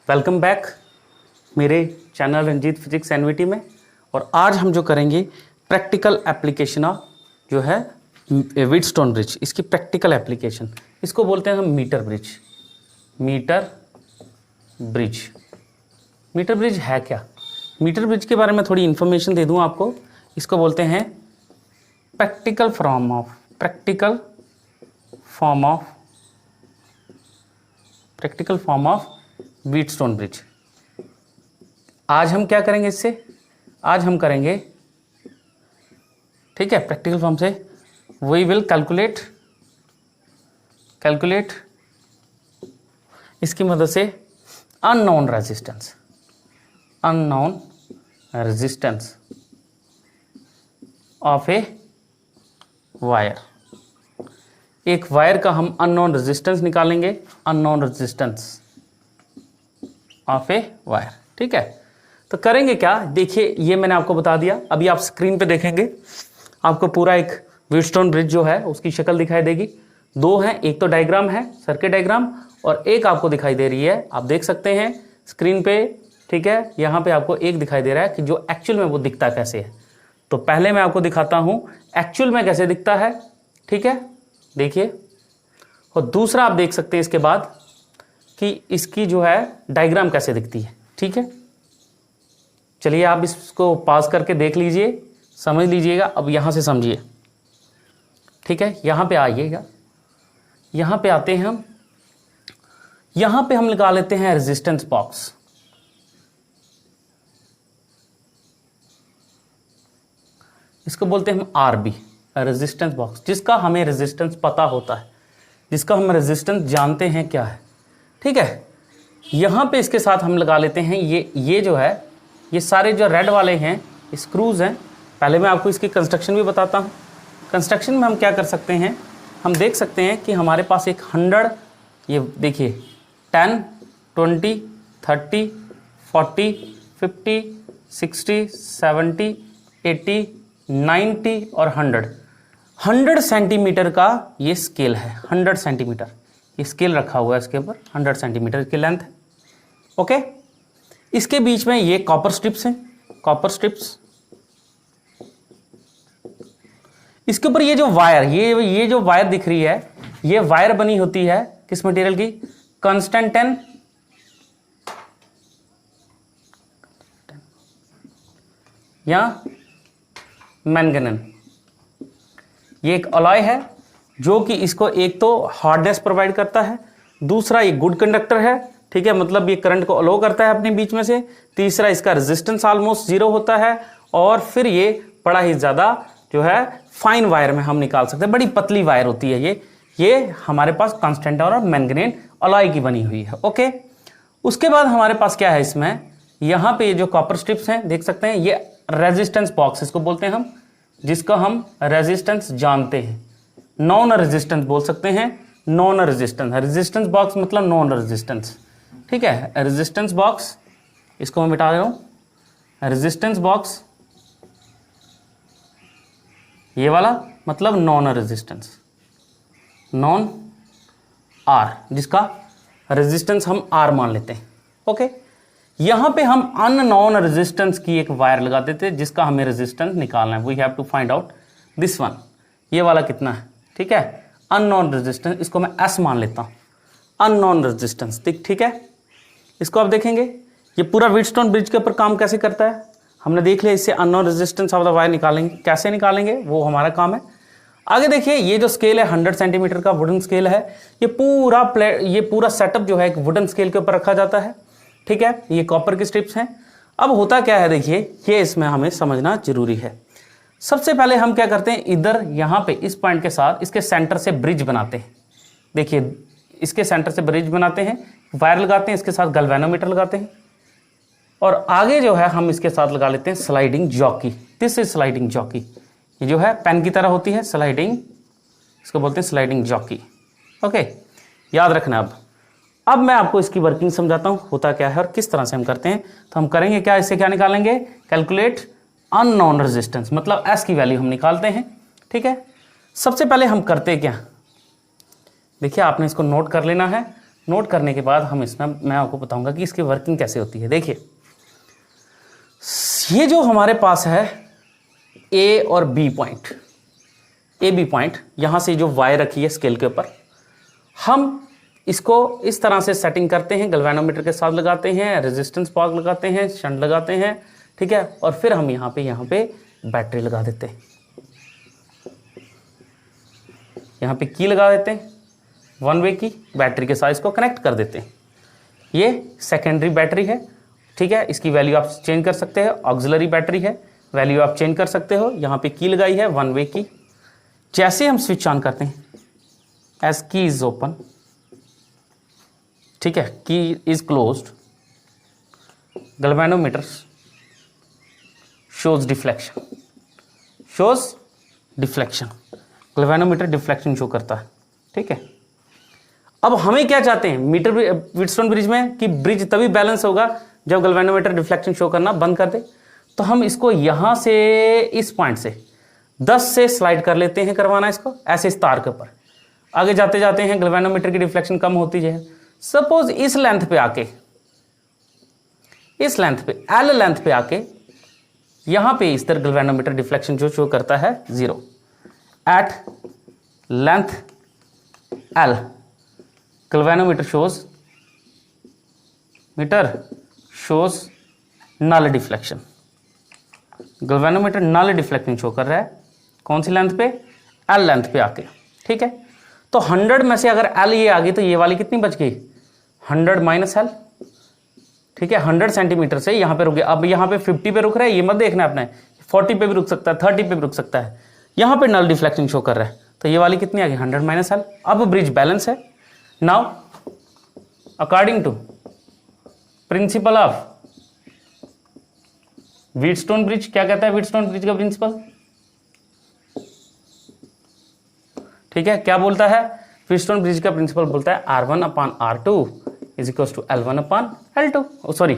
Welcome back मेरे channel Ranjit physics NVT में। और आज हम जो करेंगे प्रैक्टिकल एप्लीकेशन ऑफ जो है व्हीटस्टोन ब्रिज, इसकी प्रैक्टिकल एप्लीकेशन। इसको बोलते हैं हम metre bridge. Metre bridge, metre bridge है क्या? मीटर ब्रिज के बारे में थोड़ी इन्फॉर्मेशन दे दूं आपको। इसको बोलते हैं practical form of Wheatstone bridge. आज हम क्या करेंगे इससे? आज हम करेंगे, ठीक है, प्रैक्टिकल फॉर्म से वी विल कैलकुलेट इसकी मदद से unknown resistance of a wire. एक वायर का हम अननोन रेजिस्टेंस निकालेंगे, unknown resistance of a wire. ठीक है, तो करेंगे क्या? देखिए, ये मैंने आपको बता दिया। अभी आप स्क्रीन पे देखेंगे, आपको पूरा एक व्हीटस्टोन ब्रिज जो है उसकी शक्ल दिखाई देगी। दो हैं, एक तो डायग्राम है, सर्किट डायग्राम, और एक आपको दिखाई दे रही है, आप देख सकते हैं स्क्रीन पे। ठीक है, यहाँ पे आपको एक दिखाई दे रहा है कि जो एक्चुअल में वो दिखता कैसे है। तो पहले मैं आपको दिखाता हूँ एक्चुअल में कैसे दिखता है। ठीक है, देखिए। और दूसरा आप देख सकते हैं इसके बाद कि इसकी जो है डायग्राम कैसे दिखती है। ठीक है, चलिए आप इसको पास करके देख लीजिए, समझ लीजिएगा। अब यहाँ से समझिए। ठीक है, यहाँ पे आइएगा, यहाँ पे आते हैं हम। यहाँ पे हम लगा लेते हैं रेजिस्टेंस बॉक्स। इसको बोलते हैं हम आरबी, रेजिस्टेंस बॉक्स, जिसका हमें रेजिस्टेंस पता होता है, जिसका हम रेजिस्टेंस जानते हैं क्या है। ठीक है, यहाँ पे इसके साथ हम लगा लेते हैं ये जो है, ये सारे जो रेड वाले हैं स्क्रूज हैं। पहले मैं आपको इसकी कंस्ट्रक्शन भी बताता हूँ। कंस्ट्रक्शन में हम क्या कर सकते हैं, हम देख सकते हैं कि हमारे पास एक 100, ये देखिए 10, 20, 30, 40, 50, 60, 70, 80, 90 और 100 सेंटीमीटर का ये स्केल है। 100 सेंटीमीटर ये स्केल रखा हुआ है इसके ऊपर, 100 सेंटीमीटर की लेंथ है। ओके, इसके बीच में ये कॉपर स्ट्रिप्स हैं, कॉपर स्ट्रिप्स। इसके ऊपर ये जो वायर, ये जो वायर दिख रही है, ये वायर बनी होती है किस मटेरियल की? कंस्टेंटेन या मैंगनीज। ये एक अलॉय है जो कि इसको एक तो हार्डनेस प्रोवाइड करता है, दूसरा ये गुड कंडक्टर है। ठीक है, मतलब ये करंट को अलो करता है अपने बीच में से। तीसरा, इसका रेजिस्टेंस ऑलमोस्ट 0 होता है। और फिर ये बड़ा ही ज़्यादा जो है फाइन वायर में हम निकाल सकते हैं, बड़ी पतली वायर होती है ये हमारे पास कांस्टेंट और मैंगनीज अलॉय की बनी हुई है। ओके, उसके बाद हमारे पास क्या है इसमें, यहाँ पे ये जो कॉपर स्ट्रिप्स हैं देख सकते हैं, ये रेजिस्टेंस बॉक्स इसको बोलते हैं हम, जिसका हम रेजिस्टेंस जानते हैं। नॉन रेजिस्टेंस बोल सकते हैं, नॉन रेजिस्टेंस। रेजिस्टेंस बॉक्स मतलब नॉन रेजिस्टेंस। ठीक है, रेजिस्टेंस बॉक्स, इसको मैं मिटा रहा हूं। रेजिस्टेंस बॉक्स ये वाला मतलब नॉन रेजिस्टेंस, नॉन आर, जिसका रेजिस्टेंस हम आर मान लेते हैं। ओके, यहां पे हम अननोन रेजिस्टेंस की एक वायर लगा देते हैं, जिसका हमें रेजिस्टेंस निकालना है। We have to find out this one, ये वाला कितना है। ठीक है, अननोन रेजिस्टेंस, इसको मैं एस मान लेता हूं, अननोन रेजिस्टेंस। ठीक है, इसको आप देखेंगे ये पूरा व्हीटस्टोन ब्रिज के ऊपर काम कैसे करता है हमने देख लिया। इससे unknown resistance of the wire निकालेंगे, कैसे निकालेंगे वो हमारा काम है। आगे देखिए, ये जो स्केल है 100 सेंटीमीटर का वुडन स्केल है। ये पूरा सेटअप जो है एक वुडन स्केल के ऊपर रखा जाता है। ठीक है, ये कॉपर की स्ट्रिप्स हैं। अब होता क्या है, देखिए, ये इसमें हमें समझना जरूरी है। सबसे पहले हम क्या करते हैं, इधर यहाँ पे इस पॉइंट के साथ इसके सेंटर से ब्रिज बनाते हैं। देखिए, इसके सेंटर से ब्रिज बनाते हैं, वायर लगाते हैं, इसके साथ गैल्वेनोमीटर लगाते हैं, और आगे जो है हम इसके साथ लगा लेते हैं sliding jockey. This is sliding jockey, ये जो है पेन की तरह होती है, स्लाइडिंग, इसको बोलते हैं स्लाइडिंग जॉकी। ओके, याद रखना। अब मैं आपको इसकी वर्किंग समझाता हूं, होता क्या है और किस तरह से हम करते हैं। तो हम करेंगे क्या, इससे क्या निकालेंगे, कैलकुलेट अननोन रेजिस्टेंस, मतलब एस की वैल्यू हम निकालते हैं। ठीक है, सबसे पहले हम करते क्या, देखिए आपने इसको नोट कर लेना है। नोट करने के बाद हम इसमें मैं आपको बताऊंगा कि इसकी वर्किंग कैसे होती है। देखिए, ये जो हमारे पास है ए और B point, A B point, यहां से जो वायर रखी है स्केल के ऊपर, हम इसको इस तरह से सेटिंग करते हैं, गैल्वेनोमीटर के साथ लगाते हैं, रेजिस्टेंस पार्क लगाते हैं, शंट लगाते हैं, ठीक है, और फिर हम यहाँ पे बैटरी लगा देते हैं, यहाँ पे की लगा देते हैं, वन वे की बैटरी के साथ इसको कनेक्ट कर देते हैं। ये सेकेंडरी बैटरी है, ठीक है, इसकी वैल्यू आप चेंज कर सकते हैं, ऑक्सिलरी बैटरी है, वैल्यू आप चेंज कर सकते हो। यहाँ पे की लगाई है, वन वे की। जैसे हम स्विच ऑन करते हैं, एज की इज ओपन, ठीक है, की is closed, galvanometer shows deflection, galvanometer deflection show करता है, ठीक है। अब हमें क्या चाहते हैं मीटर व्हीटस्टोन ब्रिज में कि ब्रिज तभी बैलेंस होगा जब गैल्वेनोमीटर डिफ्लेक्शन शो करना बंद कर दे। तो हम इसको यहां से इस पॉइंट से 10 से स्लाइड कर लेते हैं, करवाना इसको ऐसे इस तार के ऊपर। आगे जाते जाते हैं गैल्वेनोमीटर की डिफ्लेक्शन कम होती जाए। सपोज इस लेंथ पे आके, इस लेंथ पे, एल लेंथ पे आके यहां पे इस तरह गैल्वेनोमीटर डिफ्लेक्शन जो शो करता है 0 at length L, galvanometer shows null deflection, galvanometer null deflection show कर रहा है कौन सी लेंथ पे, एल लेंथ पे आके, ठीक है। तो 100 में से अगर एल ये आ गई तो ये वाली कितनी बच गई, 100 माइनस एल, ठीक है। 100 सेंटीमीटर से यहाँ पे रुक गया। अब यहाँ पे 50 पे रुक रहा है, ये मत देखना आपने, 40 पे भी रुक सकता है, 30 पे भी रुक सकता है। यहाँ पे नल डिफ्लेक्शन शो कर रहा है तो ये वाली कितनी आ गई, 100 माइनस एल। अब ब्रिज बैलेंस है। Now according to principle of Wheatstone bridge, क्या कहता है व्हीटस्टोन ब्रिज का प्रिंसिपल, ठीक है, क्या बोलता है व्हीटस्टोन ब्रिज का प्रिंसिपल, बोलता है R1 upon R2 is equal to L1 upon L2, sorry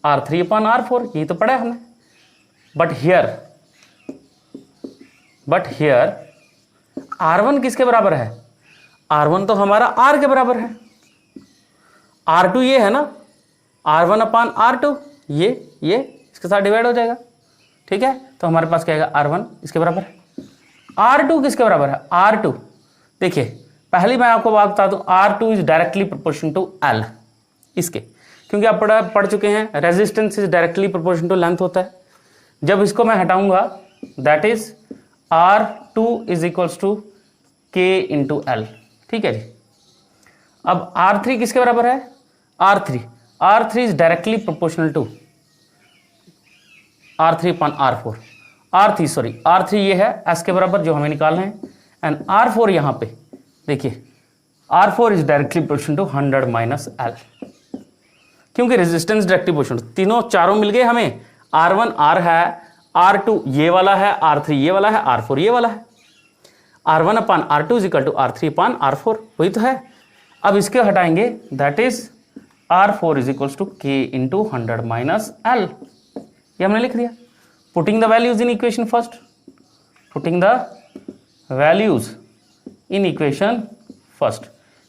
R3 upon R4, ये तो पढ़ा है हमने। बट हियर R1 किसके बराबर है, R1 तो हमारा R के बराबर है, R2 ये है ना, R1 अपॉन R2, ये इसके साथ डिवाइड हो जाएगा, ठीक है। तो हमारे पास क्या आएगा, R1 इसके बराबर है। R2 किसके बराबर है, R2, देखिए पहले मैं आपको बात बता दूं, R2 is directly proportion to L, इसके, क्योंकि आप पढ़ चुके हैं resistance is directly proportion to length होता है। जब इसको मैं हटाऊंगा that is R2 is equals to K into L, ठीक है जी। अब R3 किसके बराबर है, R3 is directly proportional to R3 upon R4, R3 ये है S के बराबर जो हमें निकालना है, एंड R4 यहाँ पे देखिए R4 is directly proportional to 100 minus L, क्योंकि रेजिस्टेंस डायरेक्टली प्रोपोर्शनल, तीनों चारों मिल गए हमें, R1 R है, R2 ये वाला है, R3 ये वाला है, R4 ये वाला है। R1 upon R2 is equal to R3 upon R4, वही तो है। अब इसके हटाएंगे that is R4 is equal to K into 100 minus L, ये हमने लिख दिया। Putting the values in equation first,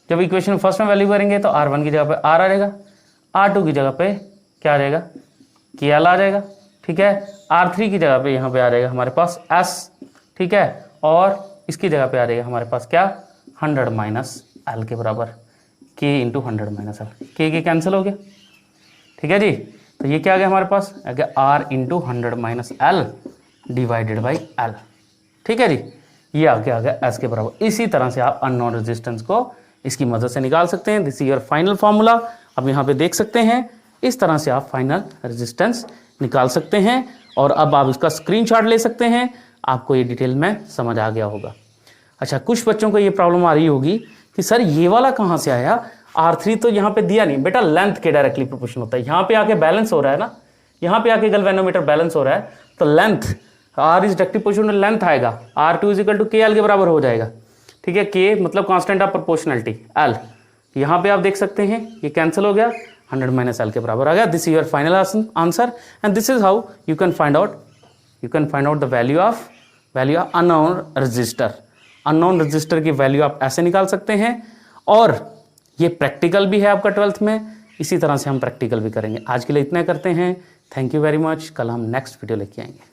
जब इक्वेशन फर्स्ट में वैल्यू करेंगे तो R1 की जगह पे R आ जाएगा, R2 की जगह पे क्या आ जाएगा, KL आ जाएगा, ठीक है। R3 की जगह पे यहाँ पे आ जाएगा हमारे पास S, ठीक है, और इसकी जगह पे आ जाएगा हमारे पास क्या, 100 माइनस L के बराबर, K इंटू 100 माइनस L, के कैंसिल हो गया, ठीक है जी। तो ये क्या आ गया हमारे पास, आ गया R into 100 minus L divided by L, ठीक है जी। ये आ गया S के बराबर। इसी तरह से आप अननोन रेजिस्टेंस को इसकी मदद से निकाल सकते हैं। This is your final formula, अब यहाँ पे देख सकते हैं, इस तरह से आप फाइनल रेजिस्टेंस निकाल सकते हैं। और अब आप इसका स्क्रीनशॉट ले सकते हैं, आपको ये डिटेल में समझ आ गया होगा। अच्छा, कुछ बच्चों को ये प्रॉब्लम आ रही होगी कि सर ये वाला कहाँ से आया, R3 तो यहाँ पे दिया नहीं, बेटा लेंथ के डायरेक्टली प्रोपोर्शन होता है, यहाँ पे आके बैलेंस हो रहा है ना, यहाँ पे आके गैल्वेनोमीटर बैलेंस हो रहा है, तो length R is directly proportional length आएगा, R2 is equal to KL के बराबर हो जाएगा, ठीक है। K मतलब कांस्टेंट ऑफ प्रोपोर्शनलिटी, L यहाँ पे आप देख सकते हैं ये कैंसिल हो गया, 100 माइनस L के बराबर आ गया। This is your final answer and this is how you can find out the value of unknown register. Unknown register की वैल्यू आप ऐसे निकाल सकते हैं। और ये प्रैक्टिकल भी है आपका 12th में, इसी तरह से हम प्रैक्टिकल भी करेंगे। आज के लिए इतना करते हैं। Thank you very much. कल हम नेक्स्ट वीडियो लेके आएंगे।